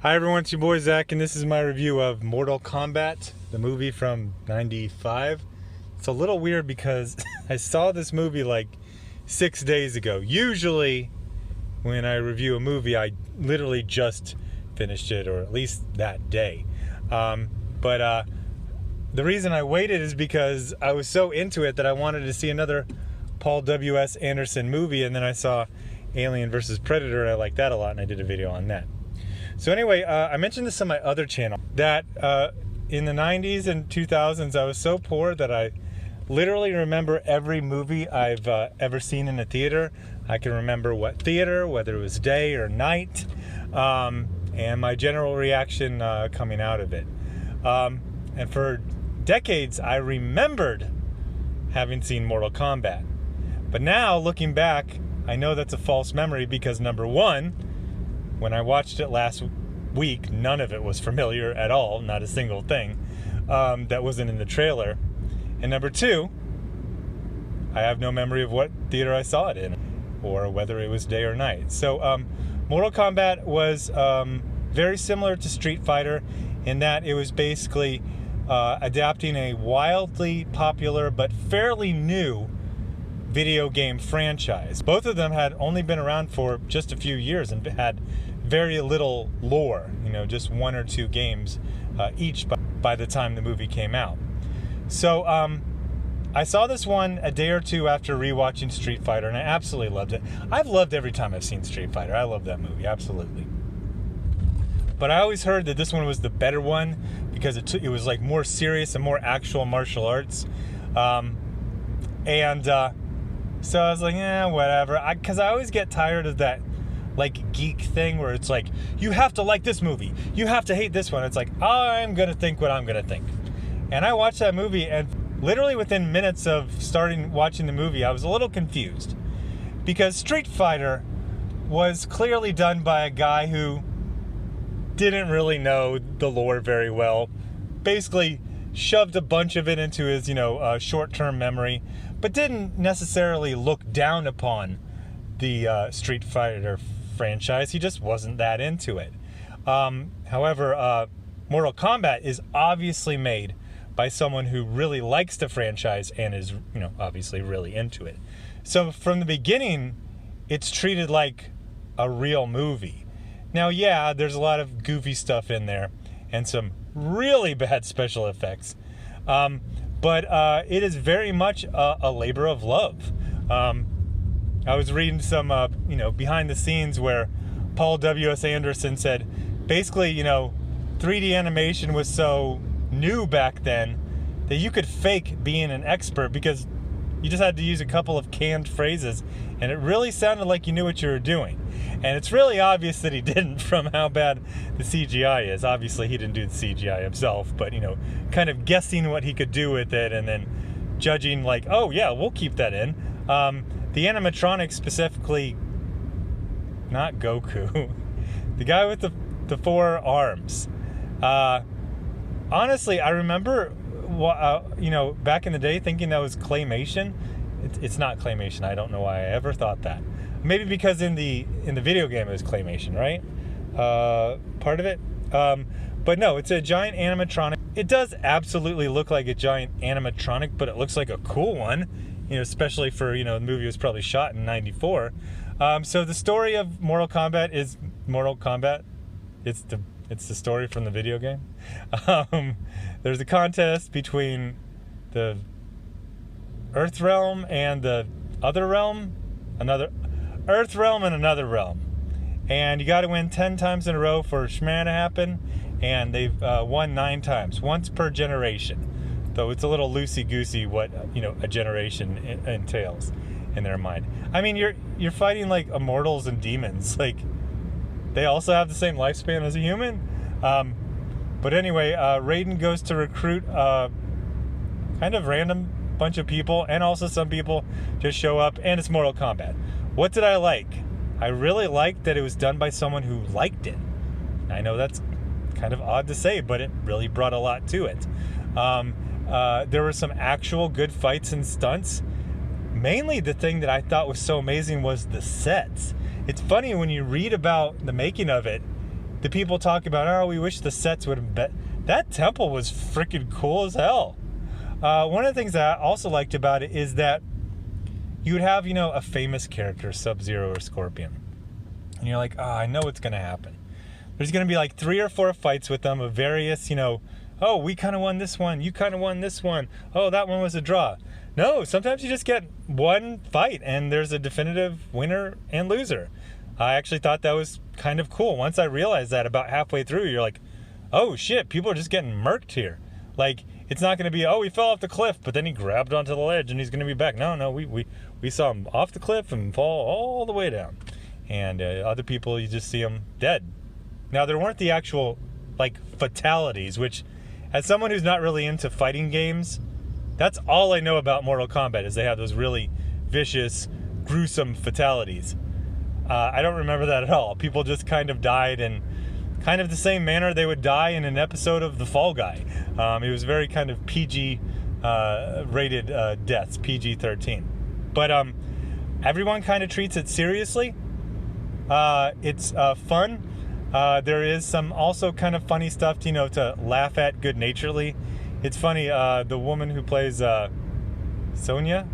Hi everyone, it's your boy Zach, and this is my review of Mortal Kombat, the movie from '95. It's a little weird because I saw this movie like 6 days ago. Usually when I review a movie, I literally just finished it, or at least that day. But the reason I waited is because I was so into it that I wanted to see another Paul W.S. Anderson movie, and then I saw Alien vs. Predator, and I liked that a lot, and I did a video on that. So anyway, I mentioned this on my other channel, that in the 90s and 2000s, I was so poor that I literally remember every movie I've ever seen in a theater. I can remember what theater, whether it was day or night, and my general reaction coming out of it. And for decades, I remembered having seen Mortal Kombat. But now, looking back, I know that's a false memory because, number one, when I watched it last week, none of it was familiar at all, not a single thing that wasn't in the trailer. And number two, I have no memory of what theater I saw it in, or whether it was day or night. So Mortal Kombat was very similar to Street Fighter in that it was basically adapting a wildly popular but fairly new video game franchise. Both of them had only been around for just a few years and had very little lore, just one or two games each by the time the movie came out. So I saw this one a day or two after rewatching Street Fighter, and I absolutely loved it. I've loved every time I've seen Street Fighter. I love that movie, absolutely. But I always heard that this one was the better one because it was like more serious and more actual martial arts. So I was like, whatever. Because I always get tired of that like geek thing where it's like, you have to like this movie, you have to hate this one. It's like, I'm gonna think what I'm gonna think. And I watched that movie, and literally within minutes of starting watching the movie, I was a little confused because Street Fighter was clearly done by a guy who didn't really know the lore very well, basically shoved a bunch of it into his short-term memory, but didn't necessarily look down upon the Street Fighter franchise. He just wasn't that into it. However, Mortal Kombat is obviously made by someone who really likes the franchise and is, obviously really into it. So from the beginning, it's treated like a real movie. Now, yeah, there's a lot of goofy stuff in there and some really bad special effects. But it is very much a labor of love. I was reading some, behind the scenes where Paul W.S. Anderson said, basically, 3D animation was so new back then that you could fake being an expert because you just had to use a couple of canned phrases, and it really sounded like you knew what you were doing. And it's really obvious that he didn't from how bad the CGI is. Obviously, he didn't do the CGI himself, but, kind of guessing what he could do with it and then judging like, oh, yeah, we'll keep that in. The animatronics specifically, not Goku, the guy with the four arms. Honestly, I remember, back in the day thinking that was claymation. It's not claymation. I don't know why I ever thought that. Maybe because in the video game it was claymation, right? Part of it. But no, it's a giant animatronic. It does absolutely look like a giant animatronic, but it looks like a cool one, especially for, the movie was probably shot in '94. So the story of Mortal Kombat is Mortal Kombat. It's the story from the video game. There's a contest between the Earth realm and the other realm, another Earth realm and another realm, and you got to win 10 times in a row for Shman to happen, and they've won 9 times, once per generation. Though it's a little loosey-goosey what a generation entails in their mind. I mean, you're fighting like immortals and demons, like they also have the same lifespan as a human. But anyway, Raiden goes to recruit kind of random bunch of people, and also some people just show up, and it's Mortal Kombat. What did I like? I really liked that it was done by someone who liked it. I know that's kind of odd to say, but it really brought a lot to it. There were some actual good fights and stunts. Mainly the thing that I thought was so amazing was the sets. It's funny when you read about the making of it, the people talk about, oh, we wish the sets would have been. That temple was freaking cool as hell. One of the things that I also liked about it is that you would have, a famous character, Sub-Zero or Scorpion. And you're like, oh, I know what's going to happen. There's going to be like 3 or 4 fights with them of various, oh, we kind of won this one. You kind of won this one. Oh, that one was a draw. No, sometimes you just get one fight and there's a definitive winner and loser. I actually thought that was kind of cool. Once I realized that about halfway through, you're like, oh shit, people are just getting murked here. Like, it's not going to be, oh, he fell off the cliff, but then he grabbed onto the ledge and he's going to be back. No, we saw him off the cliff and fall all the way down. And other people, you just see them dead. Now, there weren't the actual, fatalities, which, as someone who's not really into fighting games, that's all I know about Mortal Kombat, is they have those really vicious, gruesome fatalities. I don't remember that at all. People just kind of died in kind of the same manner they would die in an episode of The Fall Guy. It was very kind of PG rated deaths, PG-13. But everyone kind of treats it seriously. It's fun. There is some also kind of funny stuff, to laugh at good-naturedly. It's funny, the woman who plays Sonya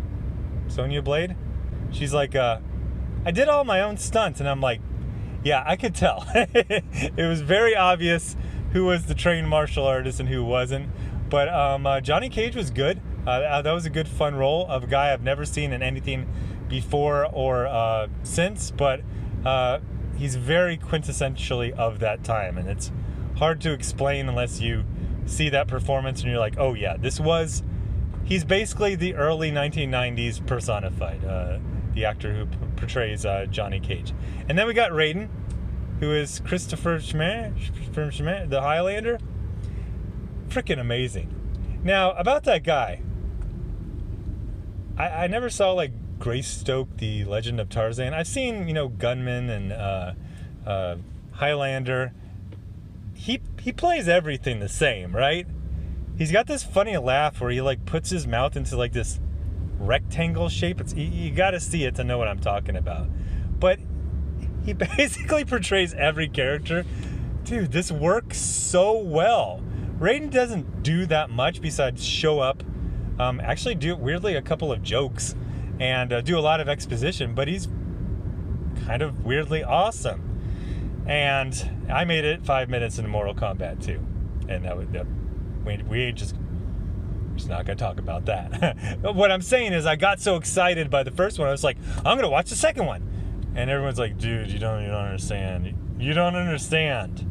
Blade, she's like, I did all my own stunts, and I'm like, yeah, I could tell. It was very obvious who was the trained martial artist and who wasn't. But Johnny Cage was good. That was a good, fun role of a guy I've never seen in anything before or since, but he's very quintessentially of that time, and it's hard to explain unless you see that performance and you're like, oh yeah, he's basically the early 1990s personified, the actor who portrays Johnny Cage. And then we got Raiden, who is Christopher Schmidt, the Highlander. Freaking amazing. Now, about that guy, I never saw Greystoke, the Legend of Tarzan. I've seen, Gunman and Highlander. He plays everything the same, right? He's got this funny laugh where he puts his mouth into this rectangle shape. You got to see it to know what I'm talking about. But he basically portrays every character. Dude, this works so well. Raiden doesn't do that much besides show up, actually do weirdly a couple of jokes, and do a lot of exposition, but he's kind of weirdly awesome. And I made it 5 minutes into Mortal Kombat 2, and we just not gonna talk about that. What I'm saying is, I got so excited by the first one, I was like, I'm gonna watch the second one, and everyone's like, dude, you don't understand. You don't understand.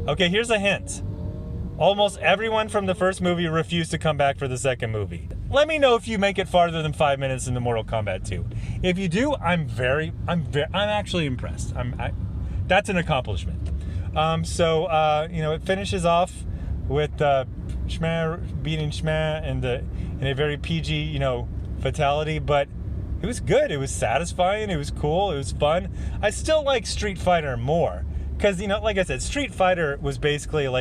Okay, here's a hint. Almost everyone from the first movie refused to come back for the second movie. Let me know if you make it farther than 5 minutes into Mortal Kombat 2. If you do, I'm actually impressed. That's an accomplishment. It finishes off with Shma beating Shma in a very PG, fatality, but it was good. It was satisfying. It was cool. It was fun. I still like Street Fighter more because, like I said, Street Fighter was basically it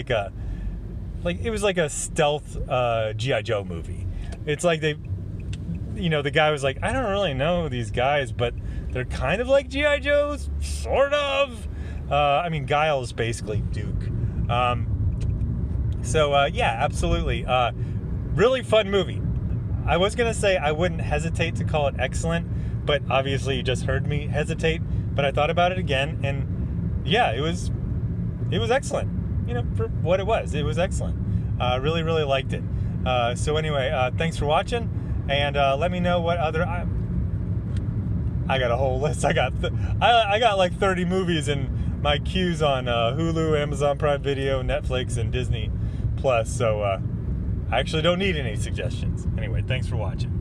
was like a stealth G.I. Joe movie. It's like the guy was like, I don't really know these guys, but they're kind of like G.I. Joes, sort of. Guile is basically Duke. Yeah, absolutely. Really fun movie. I was going to say I wouldn't hesitate to call it excellent, but obviously you just heard me hesitate, but I thought about it again, and yeah, it was excellent. For what it was excellent. Really, really liked it. Thanks for watching, and let me know what other. I got a whole list. I got 30 movies in my queues on Hulu, Amazon Prime Video, Netflix, and Disney Plus. So I actually don't need any suggestions. Anyway, thanks for watching.